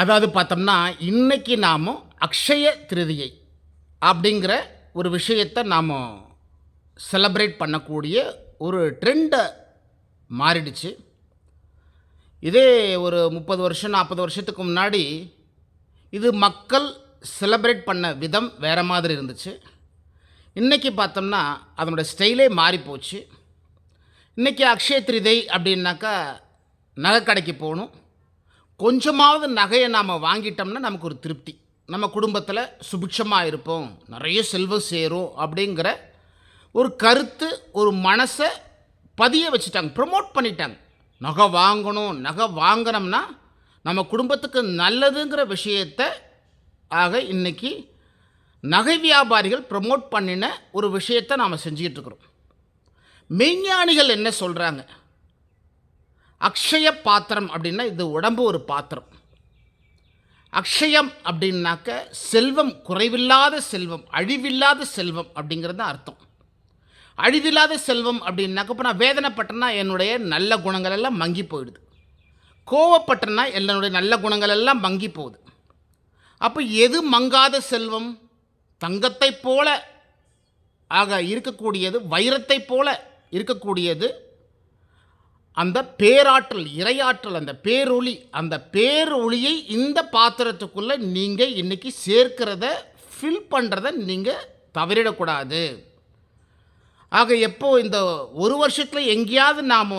அதாவது பார்த்தோம்னா இன்னைக்கு நாம் அக்ஷய திருதியை அப்படிங்கிற ஒரு விஷயத்தை நாம் செலப்ரேட் பண்ணக்கூடிய ஒரு ட்ரெண்டை மாறிடுச்சு. இதே ஒரு 30 வருஷம் 40 வருஷத்துக்கு முன்னாடி இது மக்கள் செலப்ரேட் பண்ண விதம் வேறு மாதிரி இருந்துச்சு. இன்றைக்கி பார்த்தோம்னா அதனோட ஸ்டைலே மாறி போச்சு. இன்றைக்கி அக்ஷய திருதை அப்படின்னாக்கா நகை கடைக்கு போகணும், கொஞ்சமாவது நகையை நாம் வாங்கிட்டோம்னா நமக்கு ஒரு திருப்தி, நம்ம குடும்பத்தில் சுபிட்சமாக இருப்போம், நிறைய செல்வம் சேரும் அப்படிங்கிற ஒரு கருத்து ஒரு மனசை பதிய வச்சுட்டாங்க, ப்ரமோட் பண்ணிட்டாங்க. நகை வாங்கணும், நகை வாங்கினோம்னா நம்ம குடும்பத்துக்கு நல்லதுங்கிற விஷயத்தை இன்றைக்கி நகை வியாபாரிகள் ப்ரமோட் பண்ணின ஒரு விஷயத்தை நாம் செஞ்சுக்கிட்டு இருக்கிறோம். மெய்ஞானிகள் என்ன சொல்கிறாங்க? அக்ஷய பாத்திரம் அப்படின்னா இது உடம்பு ஒரு பாத்திரம். அக்ஷயம் அப்படின்னாக்க செல்வம், குறைவில்லாத செல்வம், அழிவில்லாத செல்வம் அப்படிங்கிறது தான் அர்த்தம். அழிவில்லாத செல்வம் அப்படின்னாக்க இப்போ நான் வேதனைப்பட்டேன்னா என்னுடைய நல்ல குணங்கள் எல்லாம் மங்கி போயிடுது, கோவப்பட்டேன்னா என்னுடைய நல்ல குணங்கள் எல்லாம் மங்கி போகுது. அப்போ எது மங்காத செல்வம்? தங்கத்தை போல இருக்கக்கூடியது, வைரத்தை போல இருக்கக்கூடியது அந்த பேராற்றல், இறையாற்றல், அந்த பேரொளி. அந்த பேரொளியை இந்த பாத்திரத்துக்குள்ளே நீங்கள் இன்றைக்கி சேர்க்கிறத, ஃபில் பண்ணுறத நீங்கள் தவறிடக்கூடாது. எப்போ இந்த ஒரு வருஷத்தில் எங்கேயாவது நாம்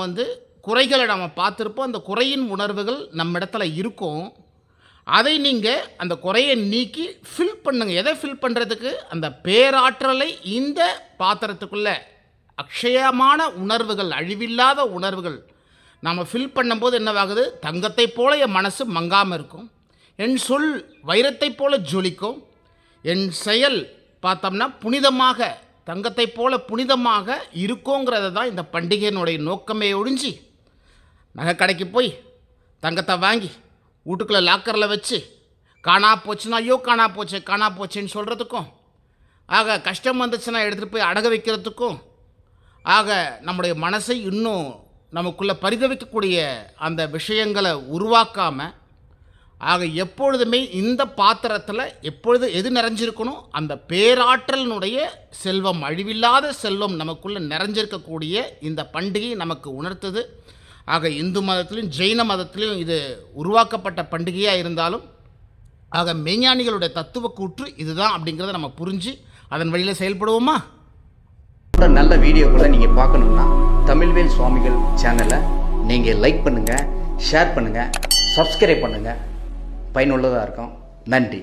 குறைகளை நாம் பார்த்துருப்போம், அந்த குறையின் உணர்வுகள் நம்ம இடத்துல இருக்கும். அதை நீங்கள் அந்த குறையை நீக்கி ஃபில் பண்ணுங்கள். எதை ஃபில் பண்ணுறதுக்கு? அந்த பேராற்றலை இந்த பாத்திரத்துக்குள்ளே அக்ஷயமான உணர்வுகள், அழிவில்லாத உணர்வுகள் நாம் ஃபில் பண்ணும்போது என்னவாகுது? தங்கத்தை போல என் மனசு மங்காமல் இருக்கும், என் சொல் வைரத்தை போல ஜொலிக்கும், என் செயல் பார்த்தோம்னா புனிதமாக, தங்கத்தை போல புனிதமாக இருக்குங்கிறத தான் இந்த பண்டிகையினுடைய நோக்கமே ஒழிஞ்சி நகை கடைக்கு போய் தங்கத்தை வாங்கி வீட்டுக்குள்ளே லாக்கரில் வச்சு காணா போச்சுன்னா ஐயோ காணா போச்சு காணா போச்சுன்னு சொல்கிறதுக்கும், கஷ்டம் வந்துச்சுன்னா எடுத்துகிட்டு போய் அடக வைக்கிறதுக்கும், நம்முடைய மனசை இன்னும் நமக்குள்ளே பரிதவிக்கக்கூடிய அந்த விஷயங்களை உருவாக்காமல், எப்பொழுதுமே இந்த பாத்திரத்தில் எப்பொழுது எது நிறைஞ்சிருக்கணும்? அந்த பேராற்றலினுடைய செல்வம், அழிவில்லாத செல்வம் நமக்குள்ளே நிறைஞ்சிருக்கக்கூடிய இந்த பண்டிகை நமக்கு உணர்த்துது. இந்து மதத்திலையும் ஜெயின மதத்திலையும் இது உருவாக்கப்பட்ட பண்டிகையாக இருந்தாலும் மெய்ஞானிகளுடைய தத்துவ கூற்று இதுதான் அப்படிங்கிறத நம்ம புரிஞ்சு அதன் வழியில் செயல்படுவோமா? நல்ல வீடியோக்களை நீங்கள் பார்க்கணுன்னா தமிழ்வேல் சுவாமிகள் சேனலை நீங்கள் லைக் பண்ணுங்கள், ஷேர் பண்ணுங்கள், சப்ஸ்கிரைப் பண்ணுங்கள். பயனுள்ளதாக இருக்கும். நன்றி.